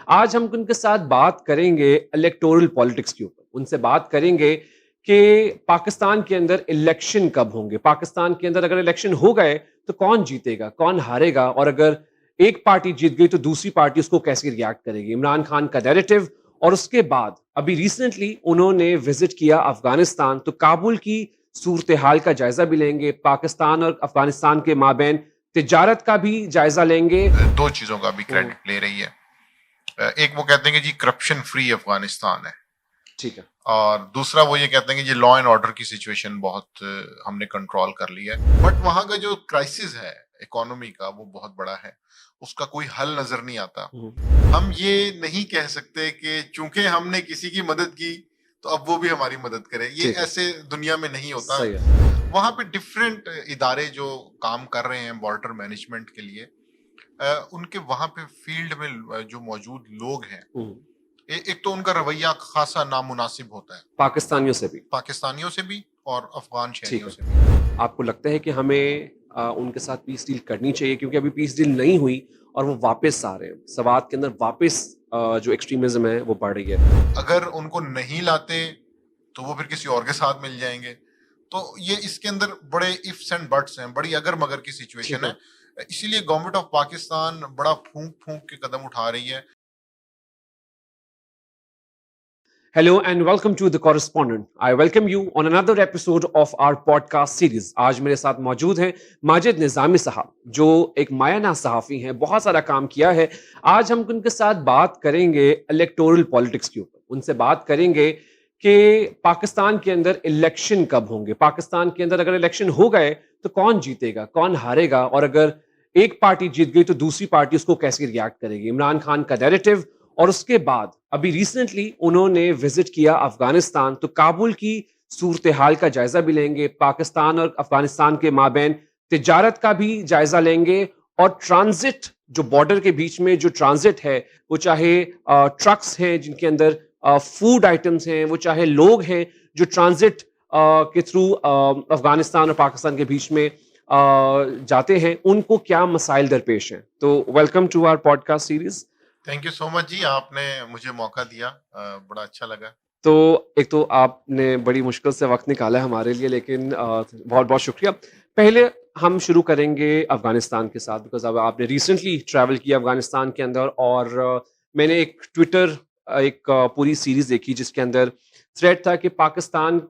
आज हम उनके साथ बात करेंगे इलेक्टोरल पॉलिटिक्स के ऊपर। उनसे बात करेंगे कि पाकिस्तान के अंदर इलेक्शन कब होंगे, पाकिस्तान के अंदर अगर इलेक्शन हो गए तो कौन जीतेगा, कौन हारेगा, और अगर एक पार्टी जीत गई तो दूसरी पार्टी उसको कैसे रिएक्ट करेगी। इमरान खान का नैरेटिव, और उसके बाद अभी रिसेंटली उन्होंने विजिट किया अफगानिस्तान, तो काबुल की सूरत हाल का जायजा भी लेंगे, पाकिस्तान और अफगानिस्तान के माबैन तिजारत का भी जायजा लेंगे। दो चीजों का भी क्रेडिट ले रही है। एक वो कहते हैं कि जी करप्शन फ्री अफगानिस्तान है, ठीक है, और दूसरा वो ये कहते हैं कि जी लॉ एंड ऑर्डर की सिचुएशन बहुत हमने कंट्रोल कर लिया है। बट वहां का जो क्राइसिस है इकोनॉमी का वो बहुत बड़ा है, उसका कोई हल नजर नहीं आता। हम ये नहीं कह सकते कि चूंकि हमने किसी की मदद की तो अब वो भी हमारी मदद करे, ये ठीक है, ऐसे दुनिया में नहीं होता। सही है। वहां पे डिफरेंट इदारे जो काम कर रहे हैं बॉर्डर मैनेजमेंट के लिए, उनके वहां पे फील्ड में जो मौजूद लोग हैं, एक तो उनका रवैया खासा नामुनासिब होता है, पाकिस्तानियों से भी और अफगान ठीक शहरियों है। से भी। आपको लगता है कि हमें उनके साथ पीस डील करनी चाहिए, क्योंकि अभी पीस डील नहीं हुई और वो वापस आ रहे हैं, सवात के अंदर वापस जो एक्सट्रीमिज्म है वो बढ़ रही है। अगर उनको नहीं लाते तो वो फिर किसी और के साथ मिल जाएंगे। तो ये इसके अंदर बड़े इफ्स एंड बट्स हैं, बड़ी अगर मगर की ठीक सिचुएशन है। है। इसीलिए गवर्नमेंट ऑफ पाकिस्तान बड़ा फूंक फूंक के कदम उठा रही है। Hello and welcome to The Correspondent. I welcome you on another episode of our podcast series. आज मेरे साथ मौजूद हैं माजिद निजामी साहब, जो एक मायाना सहाफ़ी हैं, बहुत सारा काम किया है। आज हम उनके साथ बात करेंगे इलेक्टोरल पॉलिटिक्स के ऊपर। उनसे बात करेंगे कि पाकिस्तान के अंदर इलेक्शन कब होंगे, पाकिस्तान के अंदर अगर इलेक्शन हो गए तो कौन जीतेगा, कौन हारेगा, और अगर एक पार्टी जीत गई तो दूसरी पार्टी उसको कैसे रिएक्ट करेगी। इमरान खान का नैरेटिव, और उसके बाद अभी रिसेंटली उन्होंने विजिट किया अफगानिस्तान, तो काबुल की सूरत हाल का जायजा भी लेंगे, पाकिस्तान और अफगानिस्तान के माबैन तिजारत का भी जायजा लेंगे, और ट्रांजिट जो बॉर्डर के बीच में जो ट्रांजिट है, वो चाहे ट्रक्स हैं जिनके अंदर फूड आइटम्स हैं, वो चाहे लोग हैं जो ट्रांजिट के थ्रू अफगानिस्तान और पाकिस्तान के बीच में जाते हैं, उनको क्या मसाइल दरपेश हैं। तो welcome to our podcast series. Thank you so much ji, आपने मुझे मौका दिया, बड़ा अच्छा लगा। तो एक तो आपने बड़ी मुश्किल से वक्त निकाला है हमारे लिए, लेकिन बहुत बहुत शुक्रिया। पहले हम शुरू करेंगे अफगानिस्तान के साथ, बिकॉज अब आपने रिसेंटली ट्रैवल किया अफगानिस्तान के अंदर, और मैंने एक ट्विटर एक पूरी सीरीज देखी जिसके अंदर थ्रेड था कि पाकिस्तान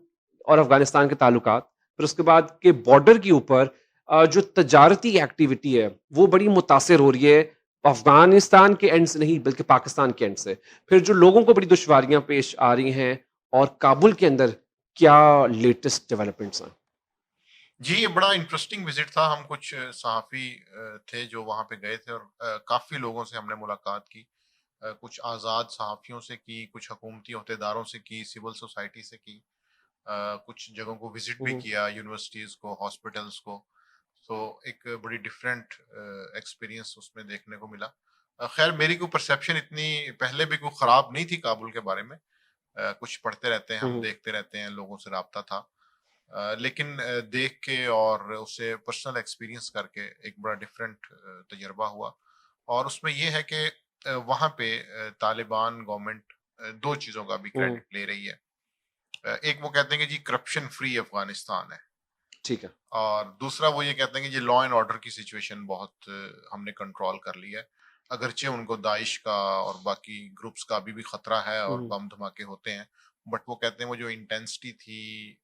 और अफगानिस्तान के ताल्लुकात, फिर उसके बाद के बॉर्डर के ऊपर जो तजारती एक्टिविटी है वो बड़ी मुतासिर हो रही है, अफगानिस्तान के एंड से नहीं बल्कि पाकिस्तान के एंड से। फिर जो लोगों को बड़ी दुश्वारियां पेश आ रही हैं, और काबुल के अंदर क्या लेटेस्ट डेवलपमेंट्स हैं। जी, ये बड़ा इंटरेस्टिंग विजिट था। हम कुछ सहाफ़ी थे जो वहाँ पे गए थे, और काफ़ी लोगों से हमने मुलाकात की। कुछ आज़ाद सहाफ़ियों से की, कुछ हुकूमती ओहदेदारों से की, सिविल सोसाइटी से की। कुछ जगहों को विजिट भी हम्म, किया, यूनिवर्सिटीज़ को, हॉस्पिटल्स को। तो एक बड़ी डिफरेंट एक्सपीरियंस उसमें देखने को मिला। खैर, मेरी कोई परसेप्शन इतनी पहले भी कोई ख़राब नहीं थी काबुल के बारे में। कुछ पढ़ते रहते हैं हम, हम्म, देखते रहते हैं, लोगों से राब्ता था। लेकिन देख के और उसे पर्सनल एक्सपीरियंस करके एक बड़ा डिफरेंट तजर्बा हुआ। और उसमें ये है कि वहाँ पे तालिबान गवर्नमेंट दो चीज़ों का भी हम्म, क्रेडिट ले रही है। एक वो कहते हैं कि जी करप्शन फ्री अफगानिस्तान है, ठीक है। और दूसरा वो ये कहते हैं कि जी लॉ एंड ऑर्डर की सिचुएशन बहुत हमने कंट्रोल कर लिया है। अगरचे उनको दाइश का और बाकी ग्रुप्स का अभी भी खतरा है और हम्म, बम धमाके होते हैं, बट वो कहते हैं वो जो इंटेंसिटी थी,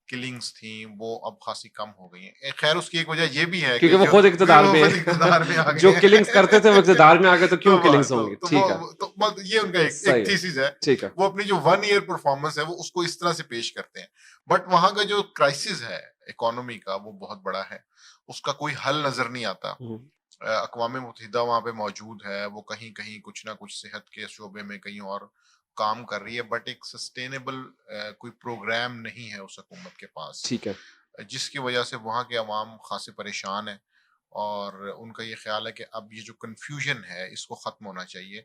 किलिंग्स थी, वो अब खासी कम हो गई हैं। खैर, उसकी एक वजह ये भी है क्योंकि कि वो जो खुद इक़्तिदार वो में खुद इक़्तिदार में आ है। गए जो हैं। किलिंग्स करते थे वो इक़्तिदार में आ गए, तो क्यों किलिंग्स तो होंगी। ठीक है, बस ये उनका एक सही है, थीसिस है। ठीक है। वो अपनी जो 1 ईयर परफॉर्मेंस है वो उसको इस तरह से पेश करते हैं। बट वहाँ का जो क्राइसिस है इकोनॉमी का वो बहुत बड़ा है, उसका कोई हल नजर नहीं आता। हम्म, अक़वाम मुत्तहिदा वहाँ पे मौजूद है, वो कहीं-कहीं कुछ ना कुछ सेहत के शोबे में कहीं और काम कर रही है, बट एक सस्टेनेबल कोई प्रोग्राम नहीं है उस हुकूमत के पास, ठीक है। जिसकी वजह से वहाँ के अवाम खासे परेशान है। और उनका ये ख्याल है कि अब ये जो कन्फ्यूजन है इसको ख़त्म होना चाहिए,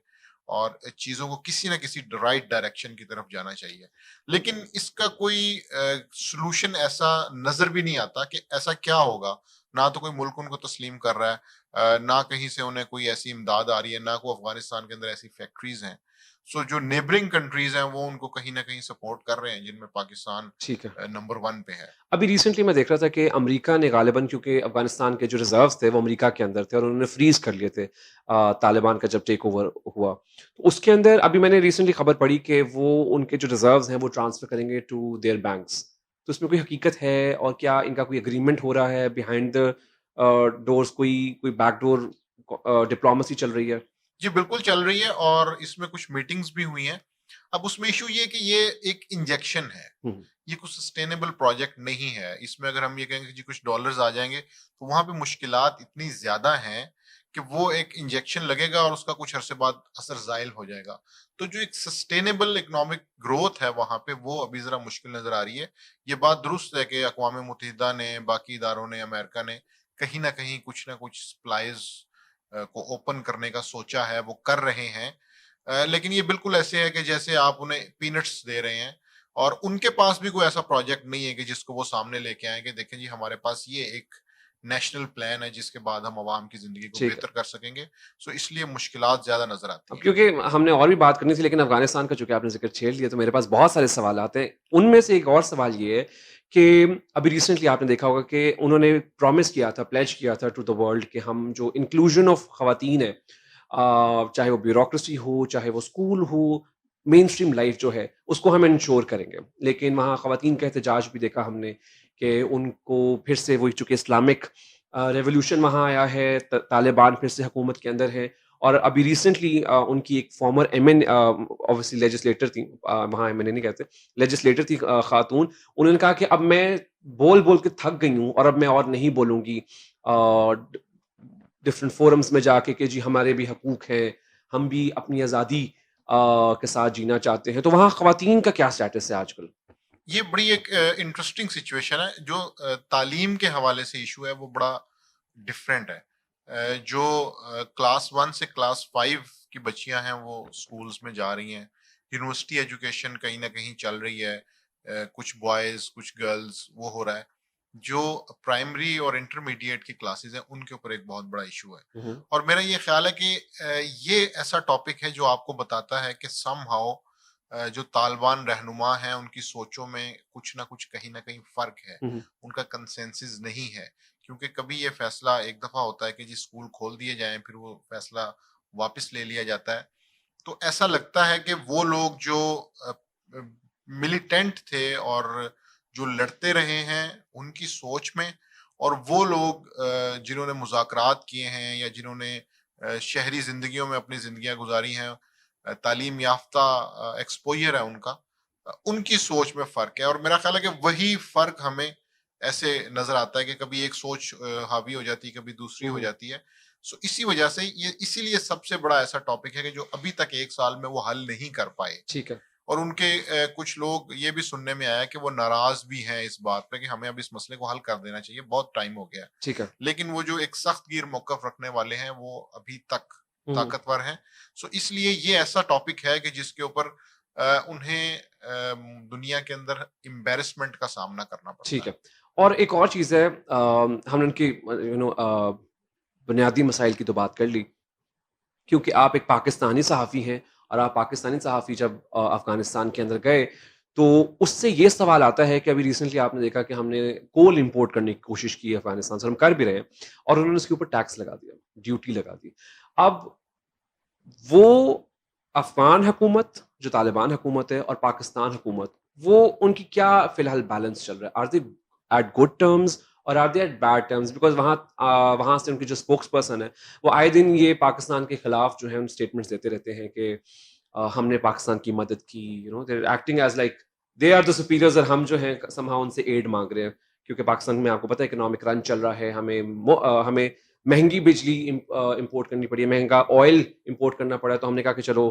और चीज़ों को किसी ना किसी राइट डायरेक्शन की तरफ जाना चाहिए। लेकिन इसका कोई सॉल्यूशन ऐसा नज़र भी नहीं आता कि ऐसा क्या होगा। ना तो कोई मुल्क उनको तस्लीम कर रहा है, ना कहीं से उन्हें कोई ऐसी इमदाद आ रही है, ना कोई अफगानिस्तान के अंदर ऐसी फैक्ट्रीज हैं। सो जो नेबरिंग कंट्रीज हैं वो उनको कहीं ना कहीं सपोर्ट कर रहे हैं, जिनमें पाकिस्तान ठीक है। नंबर 1 पे है। अभी रिसेंटली मैं देख रहा था कि अमेरिका ने गालिबन, क्योंकि अफगानिस्तान के जो रिजर्व्स थे वो अमेरिका के अंदर थे और उन्होंने फ्रीज कर लिए थे तालिबान का जब टेक ओवर हुआ, तो उसके अंदर अभी मैंने रिसेंटली खबर पड़ी कि वो उनके जो रिजर्व्स हैं वो ट्रांसफर करेंगे टू देयर बैंक्स। तो इसमें कोई हकीकत है और क्या इनका कोई एग्रीमेंट हो रहा है बिहाइंड द डोर्स, कोई कोई बैकडोर डिप्लोमेसी चल रही है? जी बिल्कुल चल रही है, और इसमें कुछ मीटिंग्स भी हुई हैं। अब उसमें इशू ये है कि ये एक इंजेक्शन है, हम्म, ये कुछ सस्टेनेबल प्रोजेक्ट नहीं है। इसमें अगर हम ये कहेंगे कि जी कुछ डॉलर्स आ जाएंगे, तो वहां पे मुश्किलात इतनी ज्यादा हैं कि वो एक इंजेक्शन लगेगा और उसका कुछ अरसे बाद असर जायल हो जाएगा। तो जो एक सस्टेनेबल इकोनॉमिक ग्रोथ है वहां पे, वो अभी जरा मुश्किल नजर आ रही है। ये बात दुरुस्त है कि अक़वाम मुत्तहिदा ने, बाकी इदारों ने, अमेरिका ने कहीं ना कुछ सप्लाईज को ओपन करने का सोचा है, वो कर रहे हैं। लेकिन ये बिल्कुल ऐसे है कि जैसे आप उन्हें पीनट्स दे रहे हैं, और उनके पास भी कोई ऐसा प्रोजेक्ट नहीं है कि जिसको वो सामने लेके आए कि देखें जी हमारे पास ये एक नेशनल प्लान है जिसके बाद हम आवाम की जिंदगी को ठीक है। बेहतर कर सकेंगे। सो इसलिए मुश्किलात ज्यादा नजर अब आती हैं। क्योंकि हमने और भी बात करनी थी, लेकिन अफ़गानिस्तान का चूँकि आपने ज़िक्र छेड़ लिया, तो मेरे पास बहुत सारे सवालात हैं। उनमें से एक और सवाल ये है कि अभी रिसेंटली आपने देखा होगा कि उन्होंने प्रॉमिस किया था, प्लेज किया था टू द वर्ल्ड कि हम जो इंक्लूज़न ऑफ ख़वातीन है, चाहे वो ब्यूरोक्रेसी हो, चाहे वो स्कूल हो, मेनस्ट्रीम लाइफ़ जो है, उसको हम इंश्योर करेंगे। लेकिन वहाँ ख़वातीन का एहतजाज भी देखा हमने कि उनको फिर से वही, चूँकि इस्लामिक रेवोल्यूशन वहाँ आया है, तालिबान फिर से हुकूमत के अंदर है। और अभी रिसेंटली उनकी एक फॉर्मर एमएन ऑब्वियसली लेजिस्लेटर थी, वहाँ एमएनए नहीं कहते, लेजिस्लेटर थी खातून। उन्होंने कहा कि अब मैं बोल-बोल के थक गई हूँ और अब मैं और नहीं बोलूँगी डिफरेंट फोरम्स में जाके कि जी हमारे भी हकूक हैं, हम भी अपनी आज़ादी के साथ जीना चाहते हैं। तो वहाँ ख़वातीन का क्या स्टेटस है आजकल? ये बड़ी एक इंटरेस्टिंग सिचुएशन है। जो तालीम के हवाले से इशू है वो बड़ा डिफरेंट है। जो क्लास 1 से क्लास 5 की बच्चियां हैं वो स्कूल्स में जा रही हैं, यूनिवर्सिटी एजुकेशन कहीं ना कहीं चल रही है, कुछ बॉयज कुछ गर्ल्स वो हो रहा है। जो प्राइमरी और इंटरमीडिएट की क्लासेस हैं उनके ऊपर एक बहुत बड़ा इशू है। हुँ, हुँ। और मेरा ये ख्याल है कि ये ऐसा टॉपिक है जो आपको बताता है कि समहाउ जो तालिबान रहनुमा हैं उनकी सोचों में कुछ ना कहीं फर्क है, हुँ, हुँ। उनका कंसेंसस नहीं है। क्योंकि कभी ये फैसला एक दफा होता है कि जी स्कूल खोल दिए जाएं, फिर वो फैसला वापस ले लिया जाता है। तो ऐसा लगता है कि वो लोग जो मिलिटेंट थे और जो लड़ते रहे हैं उनकी सोच में, और वो लोग जिन्होंने मुज़ाकरात किए हैं या जिन्होंने शहरी जिंदगियों में अपनी जिंदगियां गुजारी हैं, तालीम याफ्ता एक्सपोजर है उनका, उनकी सोच में फर्क है। और मेरा ख्याल है कि वही फर्क हमें ऐसे नजर आता है कि कभी एक सोच हावी हो जाती है, कभी दूसरी हुँ, हो हुँ। जाती है। सो इसी वजह से ये इसीलिए सबसे बड़ा ऐसा टॉपिक है कि जो अभी तक 1 साल में वो हल नहीं कर पाए। ठीक है, और उनके कुछ लोग ये भी सुनने में आया कि वो नाराज भी हैं इस बात पे कि हमें अब इस मसले को हल कर देना चाहिए, बहुत टाइम हो गया है। ठीक है। लेकिन वो जो एक सख्त गिर मौकफ रखने वाले हैं वो अभी तक हुँ, हुँ। ताकतवर हैं। सो इसलिए ये ऐसा टॉपिक है कि जिसके ऊपर उन्हें दुनिया के अंदर एम्बेरसमेंट का सामना करना ठीक पड़ता है। है। और एक और चीज़ है, हमने उनकी बुनियादी मसाइल की तो बात कर ली, क्योंकि आप एक पाकिस्तानी सहाफ़ी हैं और आप पाकिस्तानी सहाफ़ी जब अफ़गानिस्तान के अंदर गए, तो उससे ये सवाल आता है कि अभी रिसेंटली आपने देखा कि हमने कोल इम्पोर्ट करने की कोशिश की है अफ़गानिस्तान से, हम कर भी रहे हैं, और उन्होंने उसके ऊपर टैक्स लगा दिया, ड्यूटी लगा दी। अब वो अफ़गान हुकूमत, जो तालिबान हुकूमत है, और पाकिस्तान हुकूमत, वो उनकी क्या फ़िलहाल बैलेंस चल रहा है? Are they at good terms और are they at bad terms? Because वहाँ से उनकी जो स्पोक्स पर्सन है, वो आए दिन ये पाकिस्तान के खिलाफ जो है उन स्टेटमेंट्स देते रहते हैं कि हमने पाकिस्तान की मदद की, they are acting as like they are the superiors, और हम जो हैं समहाउ उनसे एड माँग रहे हैं। क्योंकि पाकिस्तान में आपको पता है इकोनॉमिक रन चल रहा है, हमें महँगी बिजली इम्पोर्ट करनी पड़ी है, महँगा ऑयल इम्पोर्ट करना पड़ा है, तो हमने कहा कि चलो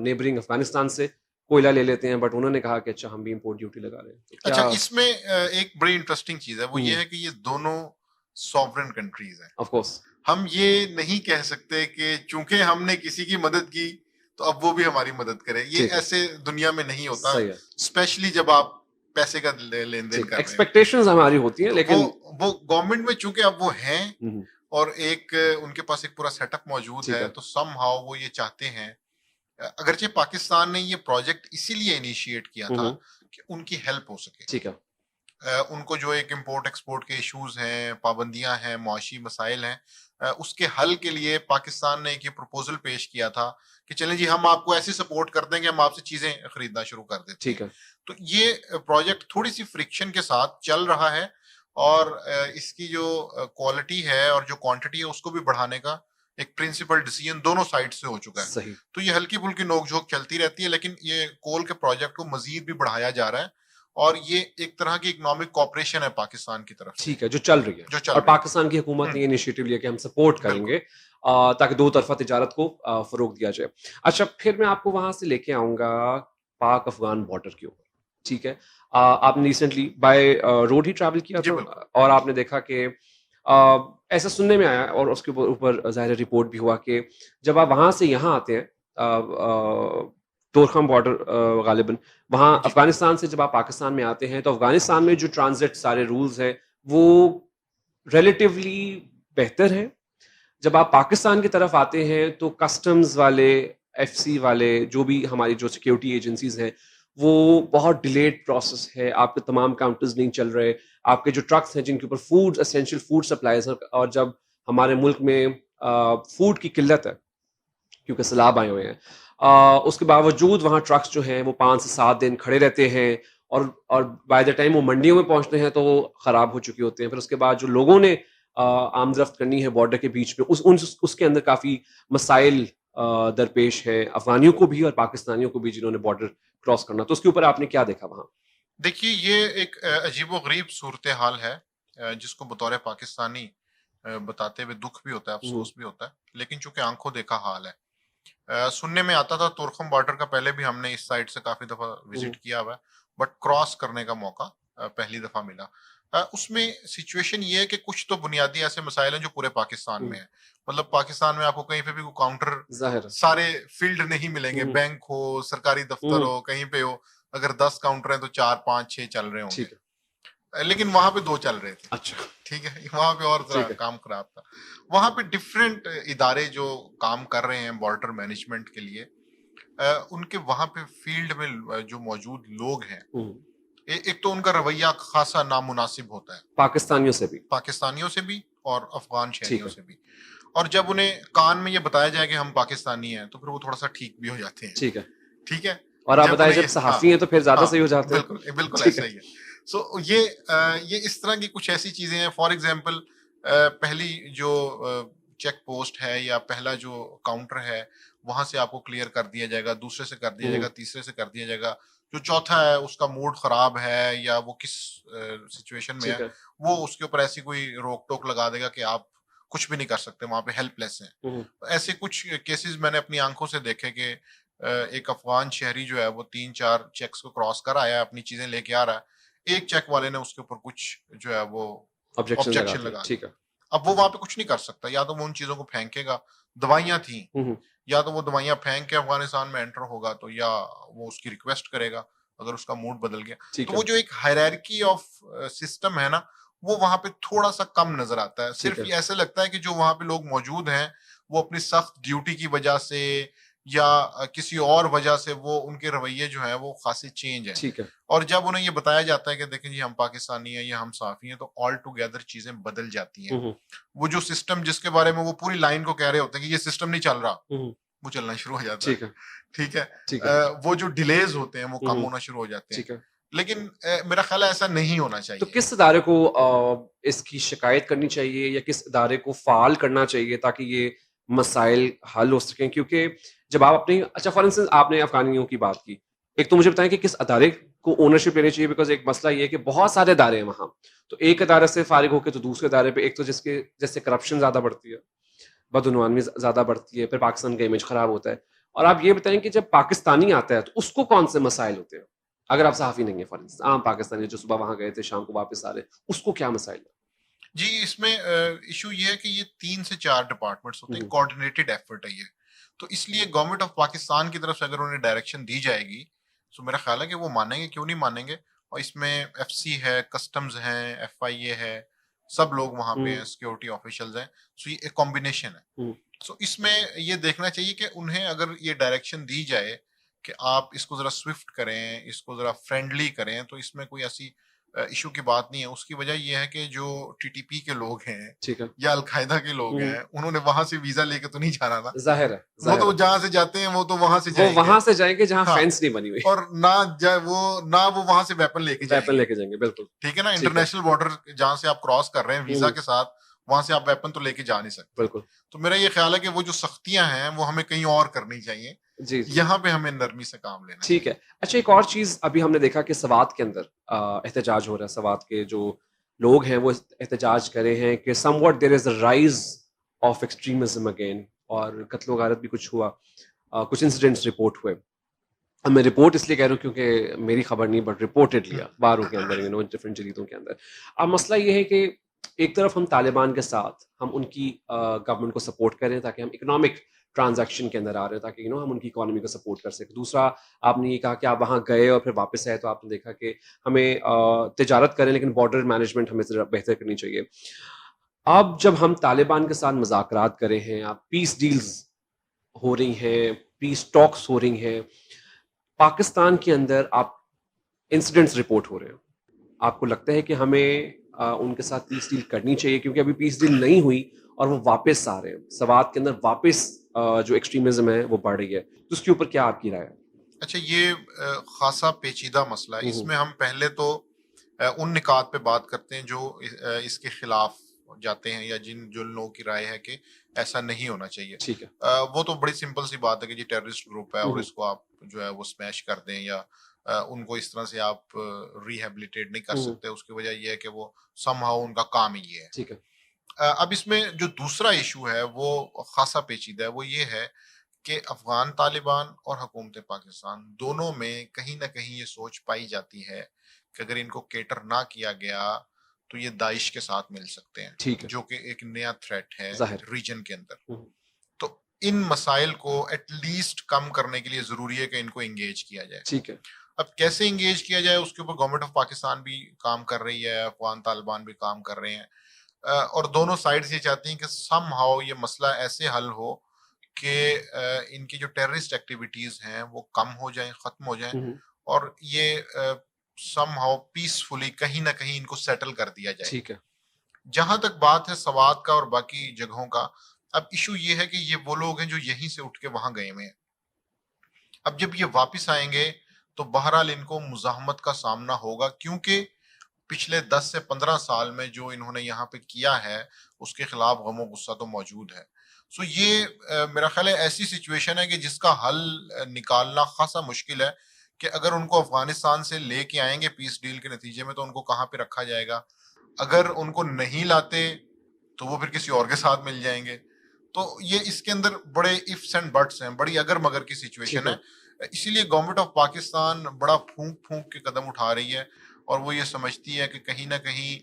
नेबरिंग अफ़गानिस्तान से कोयला ले लेते हैं, बट उन्होंने कहा कि अच्छा हम भी इम्पोर्ट ड्यूटी लगा रहे हैं। तो अच्छा, क्या? इसमें एक बड़ी इंटरेस्टिंग चीज है, वो ये हुँ, है कि ये दोनों सॉवरेन कंट्रीज हैं। Of course. हम ये नहीं कह सकते कि चूंकि हमने किसी की मदद की तो अब वो भी हमारी मदद करे। ये ठीक है, ऐसे दुनिया में नहीं होता। सही है। स्पेशली जब आप पैसे का लेन देन कर रहे हैं। एक्सपेक्टेशंस हमारी होती हैं, लेकिन वो गवर्नमेंट में चूंकि अब वो हैं हम्म, और एक उनके पास एक पूरा सेटअप मौजूद ठीक है, है। तो समहाउ वो ये चाहते हैं, अगरचे पाकिस्तान ने ये प्रोजेक्ट इसीलिए इनिशिएट किया था हम्म, कि उनकी हेल्प हो सके। ठीक है। उनको जो एक इम्पोर्ट एक्सपोर्ट के इश्यूज हैं, पाबंदियां हैं, मुआशी मसाइल हैं, उसके हल के लिए पाकिस्तान ने एक ये प्रपोजल पेश किया था कि चलें जी, हम आपको ऐसी सपोर्ट करते हैं कि हम आपसे चीजें खरीदना शुरू कर देते ठीक हैं। है। तो ये प्रोजेक्ट थोड़ी सी फ्रिक्शन के साथ चल रहा है और इसकी जो क्वालिटी है और जो क्वांटिटी है उसको भी बढ़ाने का एक प्रिंसिपल डिसीजन दोनों साइड से हो चुका है। सही। तो ये हल्की फुल्की नोकझोंक चलती रहती है, लेकिन ये कोल के प्रोजेक्ट को मजीद भी बढ़ाया जा रहा है और ये एक तरह की इकोनॉमिक कॉपरेशन है पाकिस्तान की तरफ से, ठीक है, जो चल रही है। जो चल और रही है। पाकिस्तान की हुकूमत ने ये इनिशिएटिव लिया कि हम सपोर्ट बिल्कुल। करेंगे, ताकि दो तरफा तिजारत को फरोग दिया जाए। अच्छा, फिर मैं आपको वहां से लेके आऊंगा पाक अफगान बॉर्डर के ऊपर। ठीक है। आपने recently by road he travel किया जी था, बिल्कुल। और आपने देखा कि ऐसा सुनने में आया, और उसके ऊपर ऊपर ज़ाहिर रिपोर्ट भी हुआ कि जब आप वहां से यहाँ आते हैं, तोरखम बॉर्डर गालिबन, वहाँ जी अफगानिस्तान से जब आप पाकिस्तान में आते हैं, तो अफगानिस्तान में जो ट्रांजिट सारे रूल्स हैं वो रिलेटिवली बेहतर है। जब आप पाकिस्तान की तरफ आते हैं तो कस्टम्स वाले, एफसी वाले, जो भी हमारी जो सिक्योरिटी एजेंसीज हैं, वो बहुत डिलेड प्रोसेस है, आपके तमाम काउंटर्स नहीं चल रहे, आपके जो ट्रक्स हैं जिनके ऊपर फूड, एसेंशियल फूड सप्लाईज हैं, और जब हमारे मुल्क में फूड की किल्लत है क्योंकि सैलाब आए हुए हैं, उसके बावजूद वहाँ ट्रक्स जो हैं वो 5 से 7 दिन खड़े रहते हैं, और बाय द टाइम वो मंडियों में पहुंचते हैं तो वो ख़राब हो चुके होते हैं। फिर उसके बाद जो लोगों ने आमदरफ्त करनी है बॉर्डर के बीच में, उसके अंदर काफ़ी मसाइल दरपेश है अफगानियों को भी और पाकिस्तानियों को भी जिन्होंने बॉर्डर क्रॉस करना। तो उसके ऊपर आपने क्या देखा वहाँ? देखिए, ये एक अजीबो गरीब सूरत हाल है, जिसको बतौर पाकिस्तानी बताते हुए दुख भी होता है, हम्म, अफसोस भी होता है, लेकिन चूंकि आंखों देखा हाल है। सुनने में आता था तुर्कम बॉर्डर का, पहले भी हमने इस साइड से काफी दफा हम्म, विजिट किया हुआ है, बट क्रॉस करने का मौका पहली दफा मिला। उसमें सिचुएशन ये है कि कुछ तो बुनियादी ऐसे मसाइल हैं जो पूरे पाकिस्तान में है। मतलब पाकिस्तान में आपको कहीं पे भी कोई काउंटर जाहिर है। सारे फील्ड नहीं मिलेंगे, हम्म, बैंक हो, सरकारी दफ्तर हम्म, हो, कहीं पे हो, अगर 10 काउंटर हैं तो 4 5 6 चल रहे होंगे। ठीक है। लेकिन वहां पे 2 चल रहे थे। अच्छा। ठीक है, वहां पे और जरा ठीक है। काम खराब था। वहां पे डिफरेंट इदारे जो काम कर रहे हैं बॉर्डर मैनेजमेंट के लिए, उनके वहां पे फील्ड में जो मौजूद लोग हैं, हम्म, एक तो उनका रवैया खासा नामुनासिब होता है, पाकिस्तानियों से भी। पाकिस्तानियों से भी और अफगान ठीक शहरियों है। से भी। और जब उन्हें कान में ये बताया जाए कि हम पाकिस्तानी हैं, तो फिर वो थोड़ा सा ठीक भी हो जाते हैं। ठीक है। ठीक है। और आप जब बताएं, उन्हें जब ये, हाँ सहाफी हैं तो फिर ज्यादा हाँ सही हो जाते हैं। बिल्कुल बिल्कुल ठीक ऐसा है। ही है। सो ये इस तरह की कुछ ऐसी चीजें हैं। फॉर एग्जाम्पल, पहली जो चेक पोस्ट है या पहला जो काउंटर है, वहां से आपको क्लियर कर दिया जाएगा, दूसरे से कर दिया जाएगा, तीसरे से कर दिया जाएगा। जो चौथा है उसका मूड खराब है या वो किस सिचुएशन में ठीक है, है। वो उसके ऊपर ऐसी कोई रोक टोक लगा देगा कि आप कुछ भी नहीं कर सकते, वहां पे हेल्पलेस हैं। हम्म, ऐसे कुछ केसेस मैंने अपनी आंखों से देखे कि एक अफगान शहरी जो है वो 3 4 चेक्स को क्रॉस कर आया है, अपनी चीजें लेके आ रहा है, एक चेक वाले ने उसके ऊपर कुछ जो है वो ऑब्जेक्शन लगा ऑब्जेक्शन दिए। लगा ठीक दिया। है। अब वो वहां पे कुछ नहीं कर सकता, या तो वो उन चीजों को फेंकेगा, दवाइयां थी, हम्म, या तो वो दवाइयां फेंक के अफगानिस्तान में एंटर होगा, तो या वो उसकी रिक्वेस्ट करेगा अगर उसका मूड बदल गया। ठीक तो है। वो जो एक हायरार्की ऑफ सिस्टम है ना, वो वहां पे थोड़ा सा कम नजर आता है। ठीक सिर्फ है। ये ऐसे लगता है कि जो वहां पे लोग मौजूद हैं, वो अपनी सख्त ड्यूटी की वजह से या किसी और वजह से वो उनके रवैये जो है वो खासी चेंज है। ठीक है। और जब उन्हें ये बताया जाता है कि देखें जी हम पाकिस्तानी हैं या हम साफी हैं, तो ऑल टुगेदर चीजें बदल जाती हैं। हम्म, वो जो सिस्टम जिसके बारे में वो पूरी लाइन को कह रहे होते हैं कि ये सिस्टम नहीं चल रहा, हम्म, वो चलना शुरू हो जाता है। ठीक है। ठीक है। ठीक है। वो जो डिलेज होते हैं वो कम हम्म, होना शुरू हो जाते हैं। ठीक है। लेकिन मेरा ख्याल है ऐसा नहीं होना तो चाहिए। किस इदारे को इसकी शिकायत करनी चाहिए, या किस इदारे को फाल करना चाहिए ताकि ये मसाइल हल हो सकें? क्योंकि जब आप अपनी, अच्छा फॉर इंस्टेंस आपने अफगानियों की बात की, एक तो मुझे बताएं कि किस अदारे को ओनरशिप लेनी चाहिए, बिकॉज एक मसला ये है कि बहुत सारे अदारे हैं वहाँ। तो एक अदारे से फारिग होकर तो दूसरे अदारे पे, एक तो जिसके जैसे करप्शन ज़्यादा बढ़ती है, बदउनवानी ज़्यादा बढ़ती है, फिर पाकिस्तान का इमेज खराब होता है। और आप ये बताएं कि जब पाकिस्तानी आता है तो उसको कौन से मसाइल होते हैं? अगर आप सहाफ़ी नहीं है, फॉर इंस्टेंस आम पाकिस्तानी जो सुबह वहाँ गए थे, शाम को वापस आ रहे, उसको क्या मसाइल है? जी, इसमें इशू ये है कि ये 3 से 4 डिपार्टमेंट्स होते हैं, हम्म, कोऑर्डिनेटेड एफर्ट है ये। तो इसलिए गवर्नमेंट ऑफ पाकिस्तान की तरफ से अगर उन्हें डायरेक्शन दी जाएगी, तो मेरा ख्याल है कि वो मानेंगे, क्यों नहीं मानेंगे। और इसमें एफसी है, कस्टम्स हैं, एफआईए है, सब लोग वहां पे हैं, सिक्योरिटी ऑफिशियल्स हैं। सो ये एक कॉम्बिनेशन है। सो इसमें ये देखना चाहिए कि उन्हें अगर ये डायरेक्शन दी जाए कि आप इसको जरा स्विफ्ट करें, इसको जरा फ्रेंडली करें, तो इसमें कोई ऐसी इशू की बात नहीं है। उसकी वजह ये है कि जो टीटीपी के लोग हैं ठीक है। या अलकायदा के लोग हैं, उन्होंने वहां से वीजा लेके तो नहीं जाना ना। जाहिर है, वो जाहिर तो है। जहां से जाते हैं वो तो वहां से वो जाएंगे। वहां से जाएंगे जहां हाँ, फेंस नहीं बनी हुई, और ना वो वहां से वेपन लेके वेपन जाएंगे। लेके जाएंगे, बिल्कुल। ठीक है ना, ठीक है। इंटरनेशनल बॉर्डर जहां से आप क्रॉस कर रहे हैं वीजा के साथ, वहां से आप वेपन तो लेके जा नहीं सकते। बिल्कुल। तो मेरा ये ख्याल है कि वो जो सख्तियां हैं वो हमें कहीं और करनी चाहिए, जी, जी। यहाँ पे हमें नरमी से काम लेना ठीक चाहिए। है। अच्छा, एक और चीज़ अभी हमने देखा कि सवात के अंदर एहतजाज हो रहा है। सवात के जो लोग हैं वो एहतजाज कर रहे हैं कि somewhat there is a rise of extremism again, और कत्लो-गारत भी कुछ हुआ। कुछ इंसिडेंट्स रिपोर्ट हुए। अब मैं रिपोर्ट इसलिए कह रहा हूँ क्योंकि मेरी खबर नहीं, बट रिपोर्टेडली अखबारों के अंदर, डिफरेंट जरीदों के अंदर। अब मसला ये है कि एक तरफ हम तालिबान के साथ हम उनकी गवर्नमेंट को सपोर्ट करें ताकि हम इकोनॉमिक ट्रांजैक्शन के अंदर आ रहे हैं, ताकि हम उनकी इकोनॉमी को सपोर्ट कर सकें। दूसरा, आपने ये कहा कि आप वहाँ गए और फिर वापस आए, तो आपने देखा कि हमें तिजारत करें लेकिन बॉर्डर मैनेजमेंट हमें ज़रा बेहतर करनी चाहिए। अब जब हम तालिबान के साथ मुज़ाकरात कर रहे हैं, आप पीस डील्स हो रही हैं, पीस टॉक्स हो रही हैं, पाकिस्तान के अंदर आप इंसिडेंट्स रिपोर्ट हो रहे हैं। आपको लगता है कि हमें उनके साथ पीस डील करनी चाहिए क्योंकि अभी पीस डील नहीं हुई और वो वापस आ रहे हैं। सवात के अंदर वापस जो एक्सट्रीमिज्म है वो बढ़ रही है। तो उसके ऊपर क्या आपकी राय है? अच्छा, ये खासा पेचीदा मसला है। इसमें हम पहले तो उन निकात पे बात करते हैं जो इसके खिलाफ जाते हैं या जिन लोगों की राय है कि ऐसा नहीं होना चाहिए। ठीक है। वो तो बड़ी सिंपल सी बात है कि जी टेररिस्ट ग्रुप है और इसको आप जो है वो स्मैश कर दें, या उनको इस तरह से आप रिहेबिलिटेट नहीं कर सकते। उसकी वजह यह है कि वो समहाउ उनका काम ही ये है। ठीक है। अब इसमें जो दूसरा इशू है वो खासा पेचीदा है। वो ये है कि अफगान तालिबान और हुकूमत पाकिस्तान दोनों में कहीं ना कहीं ये सोच पाई जाती है कि अगर इनको केटर ना किया गया तो ये दाइश के साथ मिल सकते हैं, ठीक है। जो कि एक नया थ्रेट है जाहिर। रीजन के अंदर। तो इन मसाइल को एटलीस्ट कम करने के लिए जरूरी है कि इनको एंगेज किया जाए। ठीक है। अब कैसे एंगेज किया जाए उसके ऊपर गवर्नमेंट ऑफ पाकिस्तान भी काम कर रही है, अफगान तालिबान भी काम कर रहे हैं, और दोनों साइड्स ये चाहती हैं कि समहाउ ये मसला ऐसे हल हो कि इनकी जो टेररिस्ट एक्टिविटीज हैं वो कम हो जाएं, खत्म हो जाएं, और ये समहाउ पीसफुली कहीं ना कहीं इनको सेटल कर दिया जाए। ठीक है। जहां तक बात है सवात का और बाकी जगहों का, अब इशू ये है कि ये वो लोग हैं जो यहीं से उठ के वहां गए हुए हैं। अब जब ये वापस आएंगे तो बहरहाल इनको मुजाहमत का सामना होगा, क्योंकि पिछले 10 से 15 साल में जो इन्होंने यहाँ पे किया है उसके खिलाफ गमो गुस्सा तो मौजूद है। सो ये मेरा ख्याल है ऐसी सिचुएशन है कि जिसका हल निकालना खासा मुश्किल है कि अगर उनको अफगानिस्तान से लेके आएंगे पीस डील के नतीजे में तो उनको कहाँ पे रखा जाएगा। अगर उनको नहीं लाते तो वो फिर किसी और के साथ मिल जाएंगे। तो ये इसके अंदर बड़े इफ्स एंड बट्स हैं, बड़ी अगर मगर की सिचुएशन है। इसीलिए गवर्नमेंट ऑफ पाकिस्तान बड़ा फूंक फूंक के कदम उठा रही है और वो ये समझती है कि कहीं ना कहीं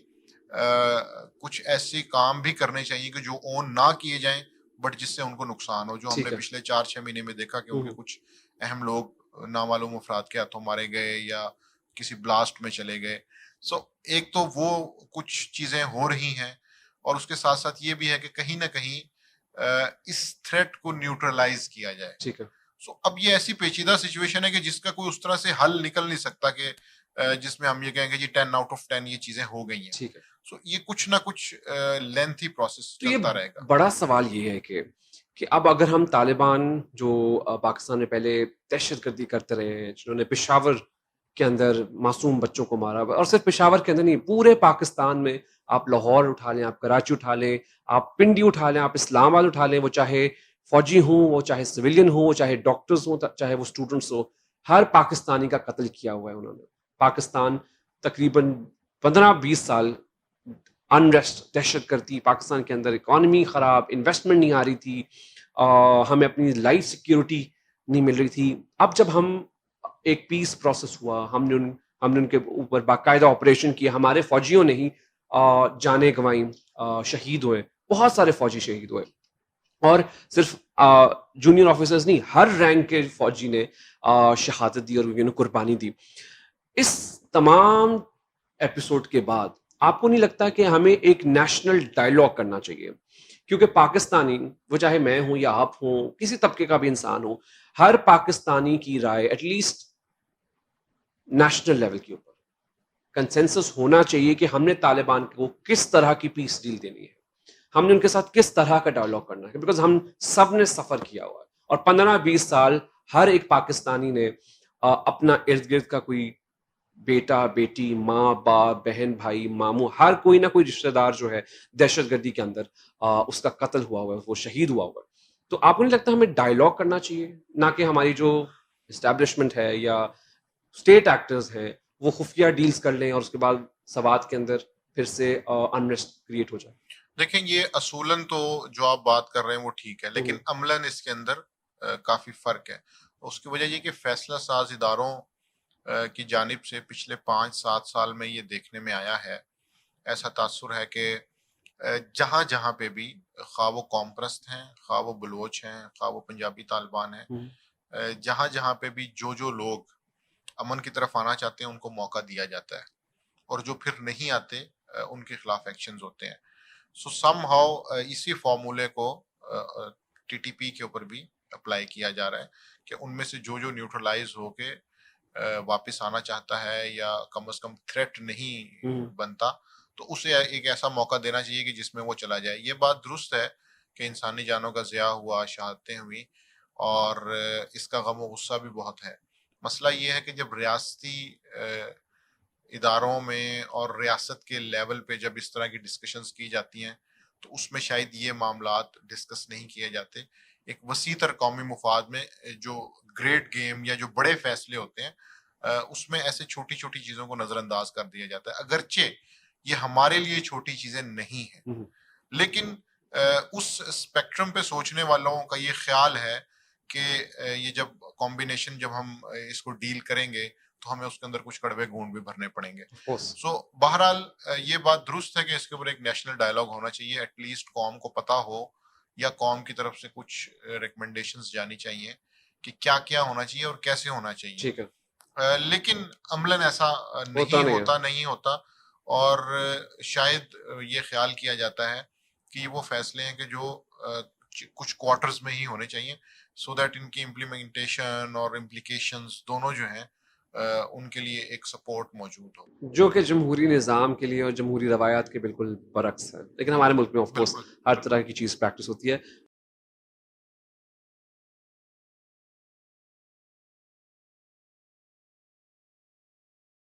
कुछ ऐसे काम भी करने चाहिए कि जो ओन ना किए जाएं बट जिससे उनको नुकसान हो, जो हमने पिछले 4-6 महीने में देखा कि उनके कुछ अहम लोग नामालूम अफराद के हाथों मारे गए या किसी ब्लास्ट में चले गए। सो एक तो वो कुछ चीजें हो रही हैं और उसके साथ साथ ये भी है कि कहीं ना कहीं इस थ्रेट को न्यूट्रलाइज किया जाए। ठीक है। सो अब ये ऐसी पेचीदा सिचुएशन है कि जिसका कोई उस तरह से हल निकल नहीं सकता कि जिसमें हम ये कहेंगे जी 10 आउट ऑफ 10 ये चीजें हो गई हैं। ठीक है। सो ये कुछ ना कुछ लेंथी प्रोसेस तो चलता रहेगा। बड़ा सवाल ये है कि अब अगर हम तालिबान जो पाकिस्तान में पहले दहशतगर्दी करते रहे हैं, जिन्होंने पेशावर के अंदर मासूम बच्चों को मारा, और सिर्फ पेशावर के अंदर नहीं, पूरे पाकिस्तान में, आप लाहौर उठा लें, आप कराची उठा लें, आप पिंडी उठा लें, आप इस्लामाबाद उठा लें, वो चाहे फौजी हों, वो चाहे सिविलियन हो, वो चाहे डॉक्टर्स हों, चाहे वो स्टूडेंट्स हो, हर पाकिस्तानी का कत्ल किया हुआ है उन्होंने। पाकिस्तान तकरीबन 15-20 साल अनरेस्ट, दहशतगर्दी, पाकिस्तान के अंदर इकॉनमी ख़राब, इन्वेस्टमेंट नहीं आ रही थी, हमें अपनी लाइफ सिक्योरिटी नहीं मिल रही थी। अब जब हम एक पीस प्रोसेस हुआ, हमने उनके ऊपर बाकायदा ऑपरेशन किया, हमारे फौजियों ने ही जानें गंवाई, शहीद हुए, बहुत सारे फौजी शहीद हुए, और सिर्फ जूनियर ऑफिसर्स नहीं, हर रैंक के फौजी ने शहादत दी और कुर्बानी दी। इस तमाम एपिसोड के बाद आपको नहीं लगता कि हमें एक नेशनल डायलॉग करना चाहिए? क्योंकि पाकिस्तानी, वो चाहे मैं हूं या आप हो, किसी तबके का भी इंसान हो, हर पाकिस्तानी की राय एटलीस्ट नेशनल लेवल के ऊपर कंसेंसस होना चाहिए कि हमने तालिबान को किस तरह की पीस डील देनी है, हमने उनके साथ किस तरह का डायलॉग करना है, बिकॉज हम सब ने सफर किया हुआ है और 15-20 साल हर एक पाकिस्तानी ने अपना इर्द गिर्द का कोई बेटा बेटी, माँ बाप, बहन भाई, मामू, हर कोई ना कोई रिश्तेदार जो है दहशतगर्दी के अंदर उसका कत्ल हुआ हुआ है, वो शहीद हुआ हुआ है। तो आपको नहीं लगता हमें डायलॉग करना चाहिए, ना कि हमारी जो इस्टेब्लिशमेंट है या स्टेट एक्टर्स हैं वो खुफिया डील्स कर लें और उसके बाद सवात के अंदर फिर से अनरेस्ट क्रिएट हो जाए? देखें, ये असूलन तो जो आप बात कर रहे हैं वो ठीक है, लेकिन अमलन इसके अंदर काफी फर्क है। उसकी वजह ये कि फैसला साज इदारों की जानिब से पिछले 5-7 साल में ये देखने में आया है, ऐसा तासुर है कि जहां जहां पे भी, खा वो कौम परस्त हैं, खा वो बलोच हैं, खा वो पंजाबी तालिबान हैं, जहां जहां पे भी जो लोग अमन की तरफ आना चाहते हैं उनको मौका दिया जाता है, और जो फिर नहीं आते उनके खिलाफ एक्शंस होते हैं। सो सम हाउ इसी फॉर्मूले को टीटीपी के ऊपर भी अप्लाई किया जा रहा है कि उनमें से जो न्यूट्रलाइज होके वापस आना चाहता है या कम से कम थ्रेट नहीं बनता, तो उसे एक ऐसा मौका देना चाहिए कि जिसमें वो चला जाए। ये बात दुरुस्त है कि इंसानी जानों का ज़िया हुआ, शहादतें हुई, और इसका गम और गुस्सा भी बहुत है। मसला ये है कि जब रियासती इदारों में और रियासत के लेवल पे जब इस तरह की डिस्कशंस की जाती हैं, तो उसमें शायद ये मामलात डिस्कस नहीं किए जाते। एक वसीतर कौमी मुफाद में जो ग्रेट गेम या जो बड़े फैसले होते हैं, उसमें ऐसे छोटी छोटी चीज़ों को नज़रअंदाज कर दिया जाता है, अगरचे ये हमारे लिए छोटी चीज़ें नहीं हैं। लेकिन उस स्पेक्ट्रम पे सोचने वालों का ये ख्याल है कि ये जब कॉम्बिनेशन जब हम इसको डील करेंगे तो हमें उसके अंदर कुछ कड़वे गुण भी भरने पड़ेंगे। सो बहरहाल ये बात दुरुस्त है कि इसके ऊपर एक नेशनल डायलॉग होना चाहिए, एटलीस्ट कौम को पता हो या कौम की तरफ से कुछ रिकमेंडेशंस जानी चाहिए कि क्या क्या होना चाहिए और कैसे होना चाहिए। ठीक है। लेकिन अमलन ऐसा नहीं होता, और शायद ये ख्याल किया जाता है कि वो फैसले हैं कि जो कुछ क्वार्टर्स में ही होने चाहिए, सो दैट इनकी इम्प्लीमेंटेशन और इम्प्लीकेशंस दोनों जो हैं उनके लिए एक सपोर्ट मौजूद हो, जो कि जमहूरी निज़ाम के लिए और जमहूरी रवायात के बिल्कुल बरक्स है। लेकिन हमारे मुल्क में ऑफ कोर्स बिल्कुल हर तरह की चीज़ प्रैक्टिस होती है।